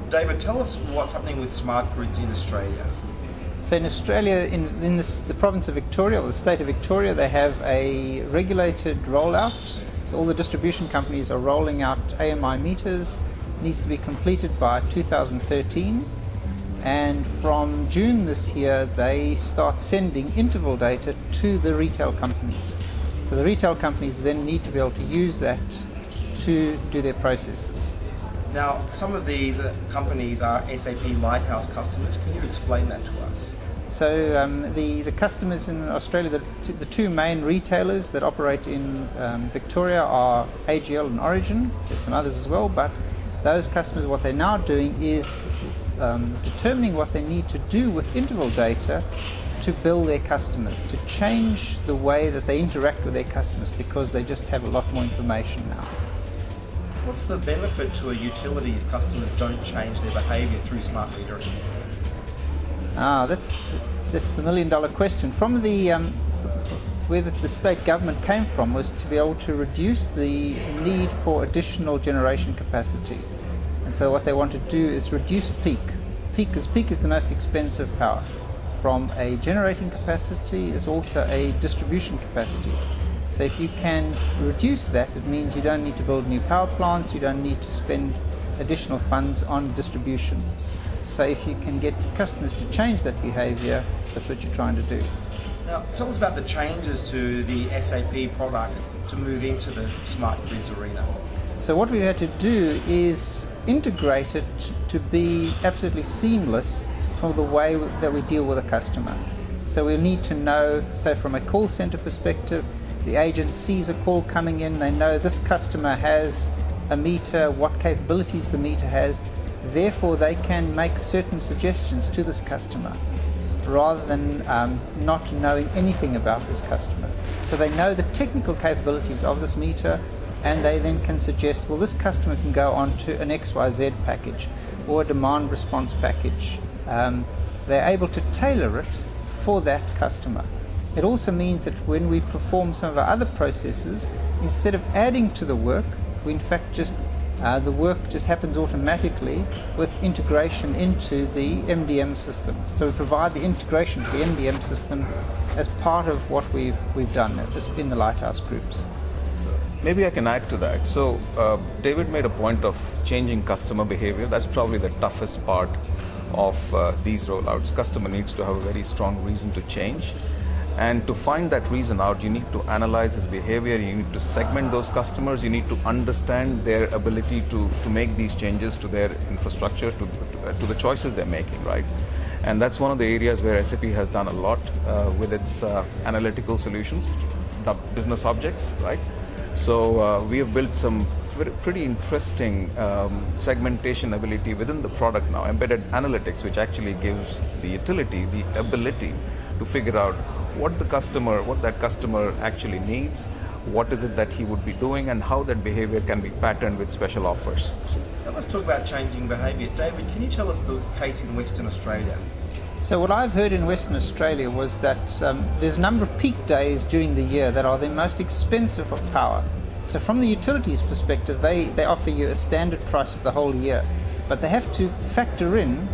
David, tell us what's happening with smart grids in Australia. So in Australia, the province of Victoria, or the state of Victoria, they have a regulated rollout. So all the distribution companies are rolling out AMI meters. It needs to be completed by 2013. And from June this year, they start sending interval data to the retail companies. So the retail companies then need to be able to use that to do their processes. Now, some of these companies are SAP Lighthouse customers. Can you explain that to us? So the customers in Australia, the two main retailers that operate in Victoria are AGL and Origin. There's some others as well, but those customers, what they're now doing is determining what they need to do with interval data to bill their customers, to change the way that they interact with their customers, because they just have a lot more information now. What's the benefit to a utility if customers don't change their behaviour through smart metering? That's the million-dollar question. From where the state government came from was to be able to reduce the need for additional generation capacity. And so what they want to do is reduce peak. Peak is the most expensive power. From a generating capacity is also a distribution capacity. So if you can reduce that, it means you don't need to build new power plants, you don't need to spend additional funds on distribution. So if you can get customers to change that behavior, that's what you're trying to do. Now, tell us about the changes to the SAP product to move into the smart grids arena. So what we had to do is integrate it to be absolutely seamless for the way that we deal with a customer. So we'll need to know, say from a call center perspective, the agent sees a call coming in, they know this customer has a meter, what capabilities the meter has, therefore they can make certain suggestions to this customer rather than not knowing anything about this customer. So they know the technical capabilities of this meter, and they then can suggest, well, this customer can go on to an XYZ package or a demand response package. They're able to tailor it for that customer. It also means that when we perform some of our other processes, instead of adding to the work, we in fact just the work just happens automatically with integration into the MDM system. So we provide the integration to the MDM system as part of what we've done in the Lighthouse groups. So maybe I can add to that. So David made a point of changing customer behavior. That's probably the toughest part of these rollouts. Customer needs to have a very strong reason to change. And to find that reason out, you need to analyze his behavior, you need to segment those customers, you need to understand their ability to make these changes to their infrastructure, to the choices they're making, right? And that's one of the areas where SAP has done a lot with its analytical solutions, business objects, right? So we have built some pretty interesting segmentation ability within the product now, embedded analytics, which actually gives the utility the ability to figure out what that customer actually needs, what is it that he would be doing, and how that behavior can be patterned with special offers. Now let's talk about changing behaviour. David, can you tell us the case in Western Australia? So what I've heard in Western Australia was that there's a number of peak days during the year that are the most expensive of power. So from the utilities perspective, they offer you a standard price for the whole year, but they have to factor in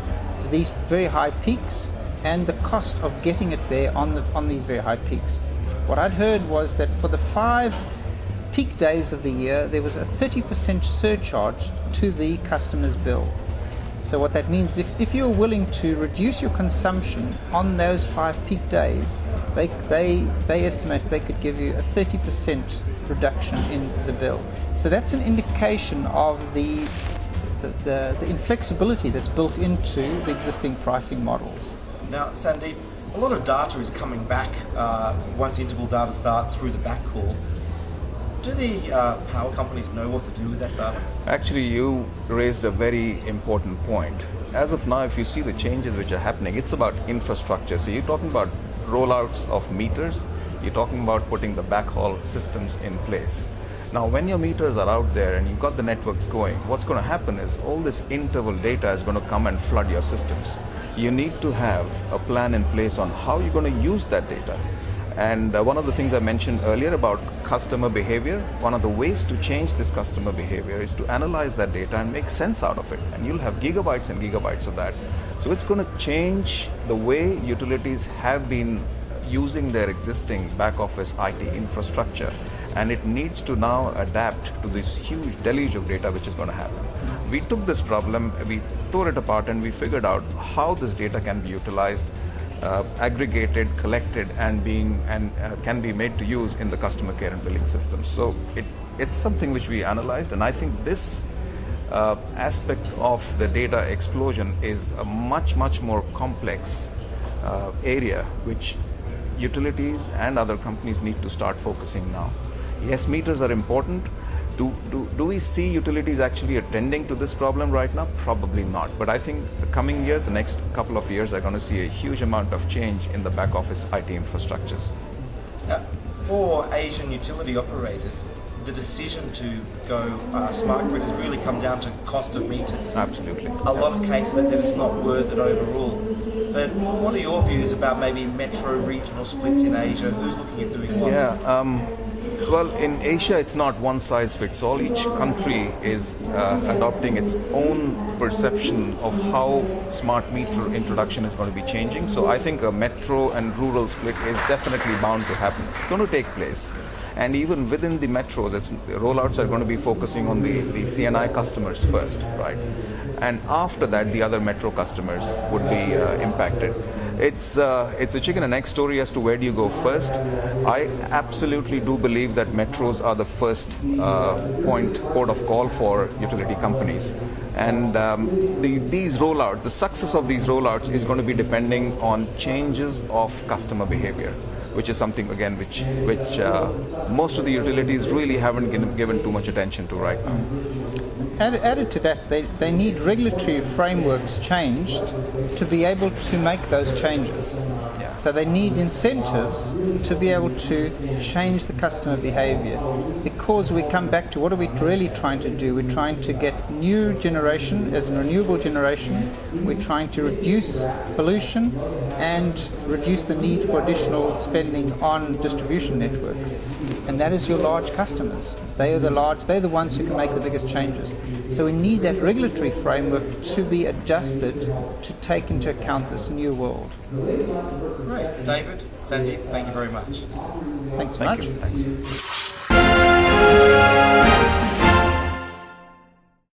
these very high peaks and the cost of getting it there on these very high peaks. What I'd heard was that for the 5 peak days of the year, there was a 30% surcharge to the customer's bill. So what that means is if you're willing to reduce your consumption on those 5 peak days, they estimate they could give you a 30% reduction in the bill. So that's an indication of the inflexibility that's built into the existing pricing models. Now, Sandeep, a lot of data is coming back once interval data starts through the backhaul. Do the power companies know what to do with that data? Actually, you raised a very important point. As of now, if you see the changes which are happening, it's about infrastructure. So you're talking about rollouts of meters, you're talking about putting the backhaul systems in place. Now, when your meters are out there and you've got the networks going, what's going to happen is all this interval data is going to come and flood your systems. You need to have a plan in place on how you're going to use that data. And one of the things I mentioned earlier about customer behavior, one of the ways to change this customer behavior is to analyze that data and make sense out of it. And you'll have gigabytes and gigabytes of that. So it's going to change the way utilities have been using their existing back office IT infrastructure, and it needs to now adapt to this huge deluge of data which is going to happen. We took this problem, we tore it apart, and we figured out how this data can be utilized, aggregated, collected, and can be made to use in the customer care and billing systems. So it's something which we analyzed, and I think this aspect of the data explosion is a much more complex area which utilities and other companies need to start focusing now. Yes, meters are important. Do we see utilities actually attending to this problem right now? Probably not. But I think the coming years, the next couple of years, are going to see a huge amount of change in the back office IT infrastructures. For Asian utility operators, the decision to go smart grid has really come down to cost of meters. Absolutely. A lot of cases they said it's not worth it overall. But what are your views about maybe metro regional splits in Asia? Who's looking at doing what? Well, in Asia, it's not one size fits all. Each country is adopting its own perception of how smart meter introduction is going to be changing. So I think a metro and rural split is definitely bound to happen. It's going to take place. And even within the metros, the rollouts are going to be focusing on the CNI customers first, right? And after that, the other metro customers would be impacted. It's a chicken and egg story as to where do you go first. I absolutely do believe that metros are the first port of call for utility companies. And the success of these rollouts is going to be depending on changes of customer behavior, which is something, again, which most of the utilities really haven't given too much attention to right now. Added to that, they need regulatory frameworks changed to be able to make those changes. Yeah. So they need incentives to be able to change the customer behavior. Because we come back to what are we really trying to do? We're trying to get new generation as a renewable generation. We're trying to reduce pollution and reduce the need for additional spending on distribution networks. And that is your large customers. They're the ones who can make the biggest changes. So we need that regulatory framework to be adjusted to take into account this new world. Great. David, Sandeep, thank you very much. Thanks so much. Thanks.